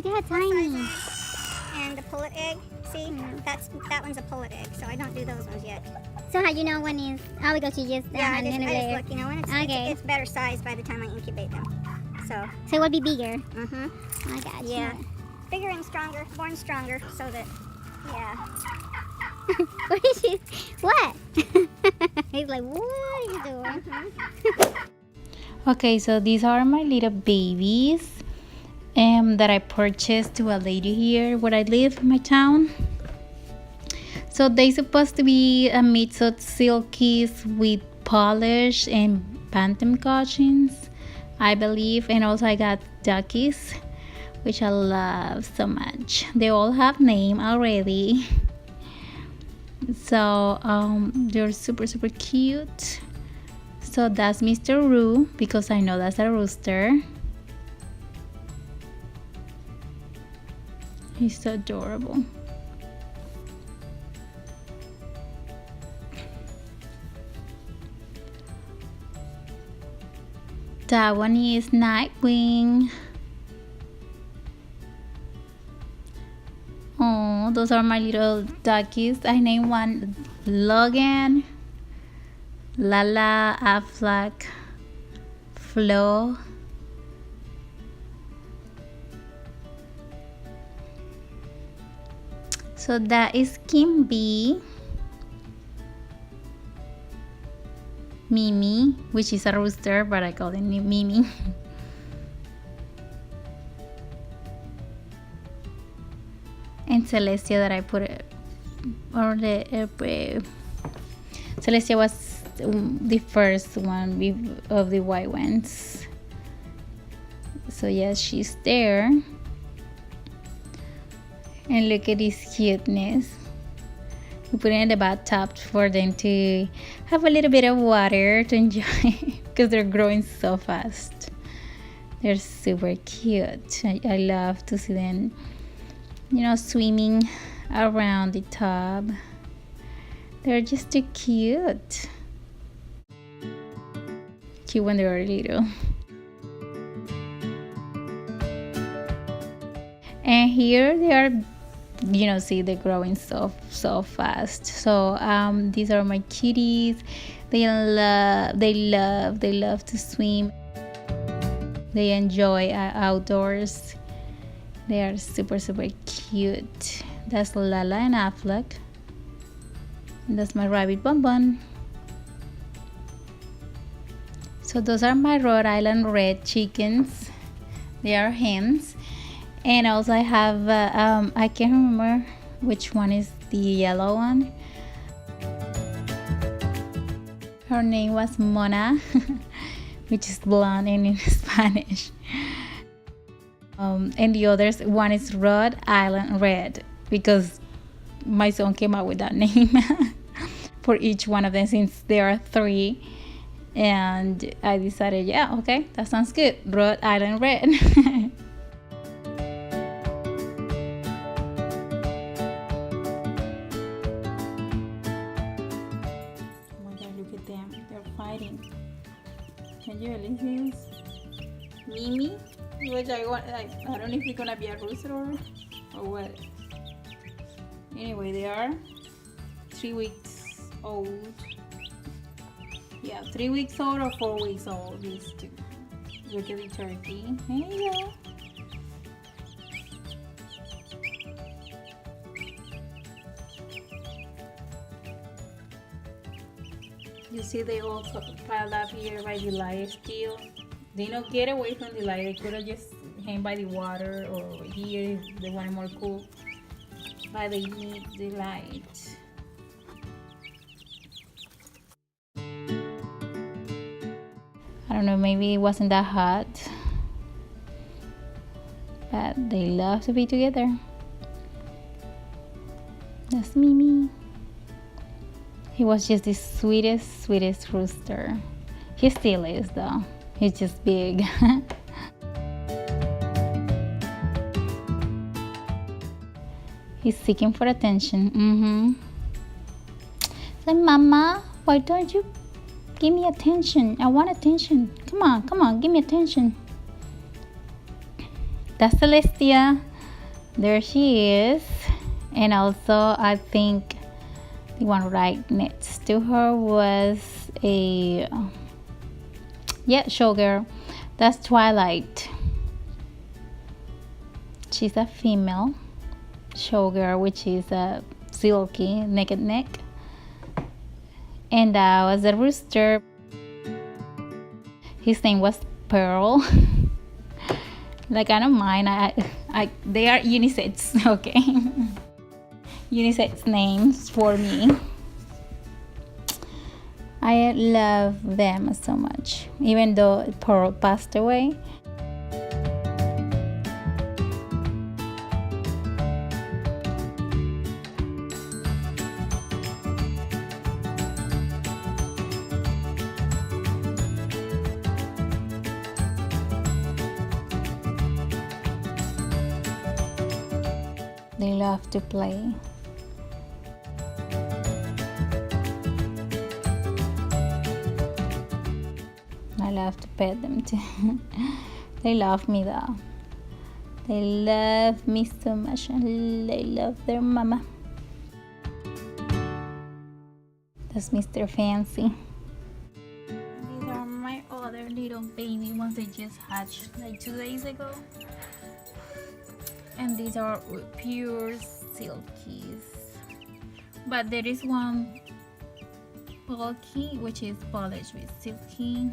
look at how tiny. And the pullet egg, see, that one's a pullet egg, so I don't do those ones yet. So how you know when is? Oh, because you just Yeah, I just look, when Okay. it's better size by the time I incubate them. So it would be bigger. mhm. I got you. Yeah, bigger and stronger, born stronger, so that yeah. What is she? What? He's like, what are you doing? Okay, so these are my little babies that I purchased to a lady here where I live in my town. So they supposed to be a mix of silkies with polish and bantam cushions, I believe. And also I got duckies, which I love so much. They all have name already. So they're super cute. So that's Mr. Roo, because I know that's a rooster. He's so adorable. That one is Nightwing. Oh, those are my little duckies. I named one Logan, Lala, Aflac, Flo. So that is Kimby, Mimi, which is a rooster, but I call him Mimi. And Celestia that I put it, or Celestia was the first one of the white ones. So yes, she's there. And look at this cuteness. We put it in the bathtub for them to have a little bit of water to enjoy because they're growing so fast. They're super cute. I love to see them, swimming around the tub. They're just too cute. Cute when they were little. And here they are, see they're growing so fast. So these are my kitties. They love to swim. They enjoy outdoors. They are super cute. That's Lala and Affleck. And that's my rabbit Bun. So those are my Rhode Island red chickens. They are hens. And also I have, I can't remember which one is the yellow one. Her name was Mona, which is blonde in Spanish. And the other one is Rhode Island Red, because my son came up with that name for each one of them, since there are 3. And I decided, yeah, okay, that sounds good. Rhode Island Red. Fighting. Can you really see this? Mimi, which I don't know if it's gonna be a rooster or what. Anyway, they are 3 weeks old. Yeah, 3 weeks old or 4 weeks old, these two. Look at the turkey. There you go. You see, they all piled up here by the light still. They don't get away from the light. They could have just hang by the water, or here if they want it more cool. But they need the light. I don't know, maybe it wasn't that hot. But they love to be together. That's Mimi. He was just the sweetest rooster. He still is though. He's just big. He's seeking for attention. Like, Mama, why don't you give me attention? I want attention. Come on, give me attention. that's Celestia. There she is. And also I think the one right next to her was a showgirl. That's Twilight. She's a female showgirl, which is a silky naked neck. And that was a rooster. His name was Pearl. Like, I don't mind. They are unisex, okay. Unisex names for me. I love them so much, even though Pearl passed away. They love to play. I love to pet them too. They love me though. They love me so much, and they love their mama. That's Mr. Fancy. These are my other little baby ones. They just hatched like 2 days ago. And these are pure silkies. But there is one bulky, which is polished with silky.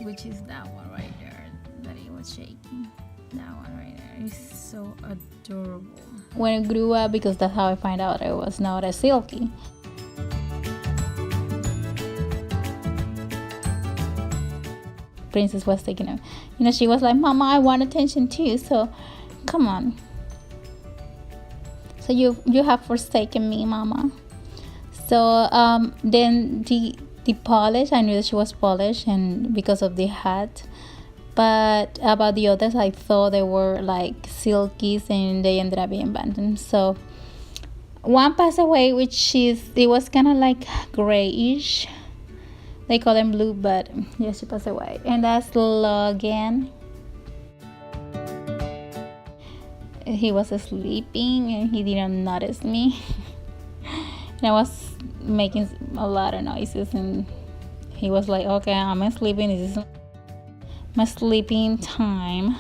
Which is that one right there that it was shaking. That one right there is so adorable. When it grew up, because that's how I find out it was not a silky. Princess was taking her. She was like, Mama, I want attention too, so come on. So you have forsaken me, Mama. So then the polish, I knew that she was polished, and because of the hat. But about the others, I thought they were like silkies, and they ended up being abandoned. So one passed away, it was kind of like grayish. They call them blue, but yeah, she passed away. And that's Logan. He was sleeping and he didn't notice me. And I was making a lot of noises, and he was like, okay, I'm sleeping. This is my sleeping time.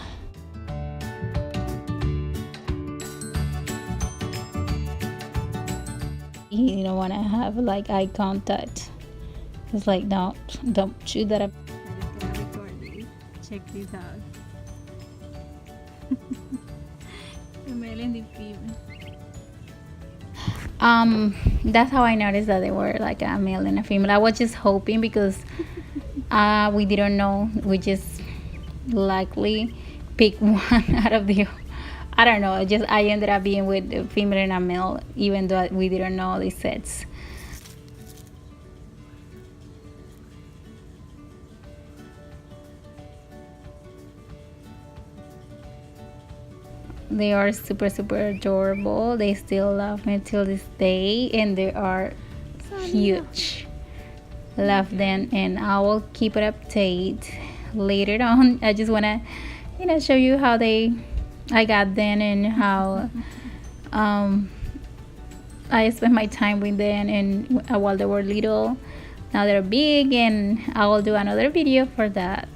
He didn't want to have like eye contact. It's like, don't shoot that up. I'm just gonna record this. Check this out. The male and the female. That's how I noticed that they were like a male and a female. I was just hoping, because we didn't know. We just likely picked one out of the, I don't know. I ended up being with a female and a male, even though we didn't know the sets. They are super adorable. They still love me till this day, and they are so huge. Love them, and I will keep it update later on. I just wanna, show you how I got them, and how I spent my time with them, and while they were little. Now they're big, and I will do another video for that.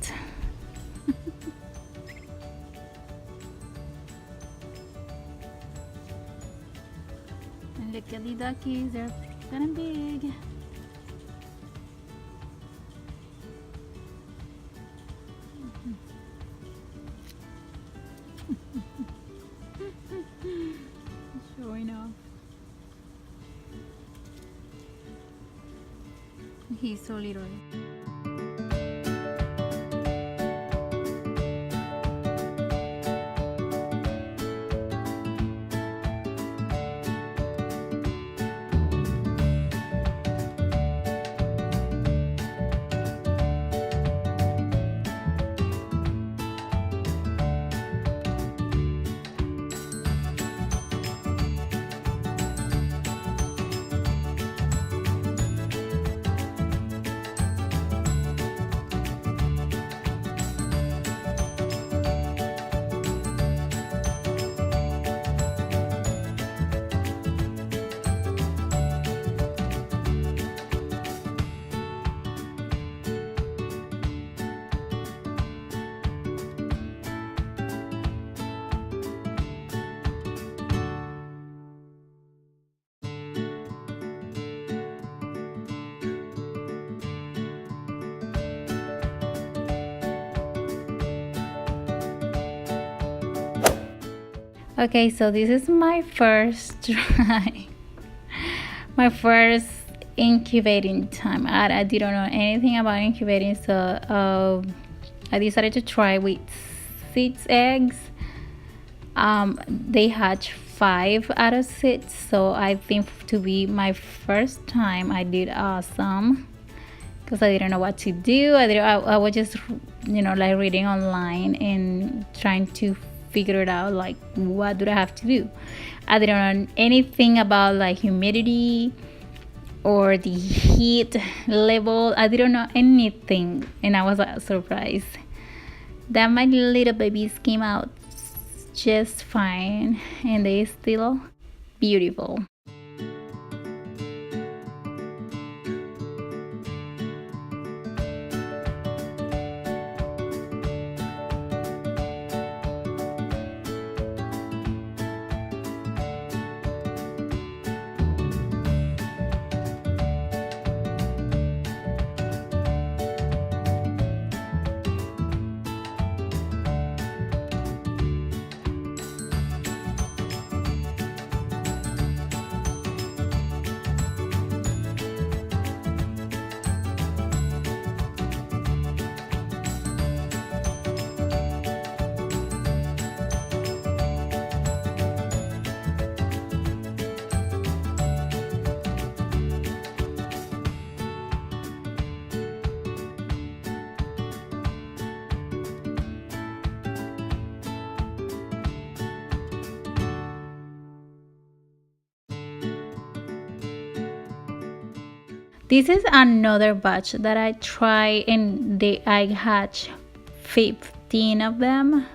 Look at the duckies, they're kind of big. Showing off. He's so little. Okay, so this is my first try. My first incubating time. I didn't know anything about incubating, so I decided to try with 6 eggs. They hatched 5 out of 6, so I think to be my first time I did awesome, because I didn't know what to do. I was just, like reading online and trying to figure it out, like what do I have to do. I didn't know anything about like humidity or the heat level. I didn't know anything, and I was surprised that my little babies came out just fine, and they still beautiful. This is another batch that I try, and I hatch 15 of them.